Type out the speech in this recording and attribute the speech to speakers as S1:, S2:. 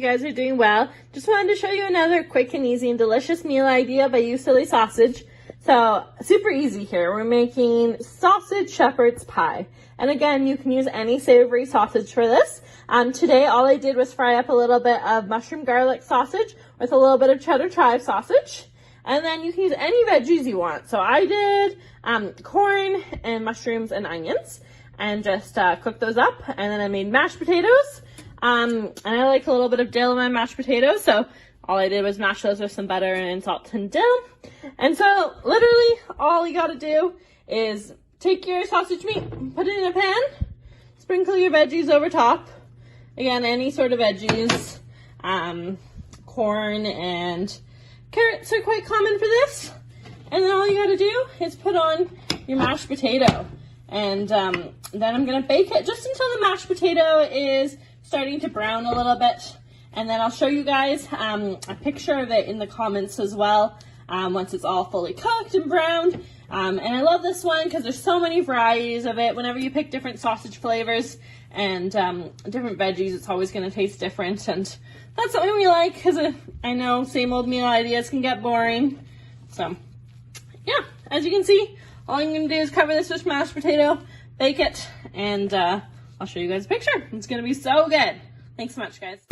S1: you guys are doing well. Just wanted to show you another quick and easy and delicious meal idea by YouSilly sausage. So super easy here. We're making sausage shepherd's pie. And again, you can use any savory sausage for this. Today, all I did was fry up a little bit of mushroom garlic sausage with a little bit of cheddar chive sausage. And then you can use any veggies you want. So I did corn and mushrooms and onions and just cooked those up. And then I made mashed potatoes. And I like a little bit of dill in my mashed potatoes. So all I did was mash those with some butter and salt and dill. And so literally all you gotta do is take your sausage meat, put it in a pan, sprinkle your veggies over top. Again, any sort of veggies, corn and carrots are quite common for this. And then all you gotta do is put on your mashed potato. And then I'm gonna bake it just until the mashed potato is starting to brown a little bit. And then I'll show you guys a picture of it in the comments as well once it's all fully cooked and browned. And I love this one because there's so many varieties of it. Whenever you pick different sausage flavors and different veggies, it's always going to taste different. And that's something we like because I know same old meal ideas can get boring. So yeah, as you can see, all I'm going to do is cover this with mashed potato, bake it, and I'll show you guys a picture. It's going to be so good. Thanks so much, guys.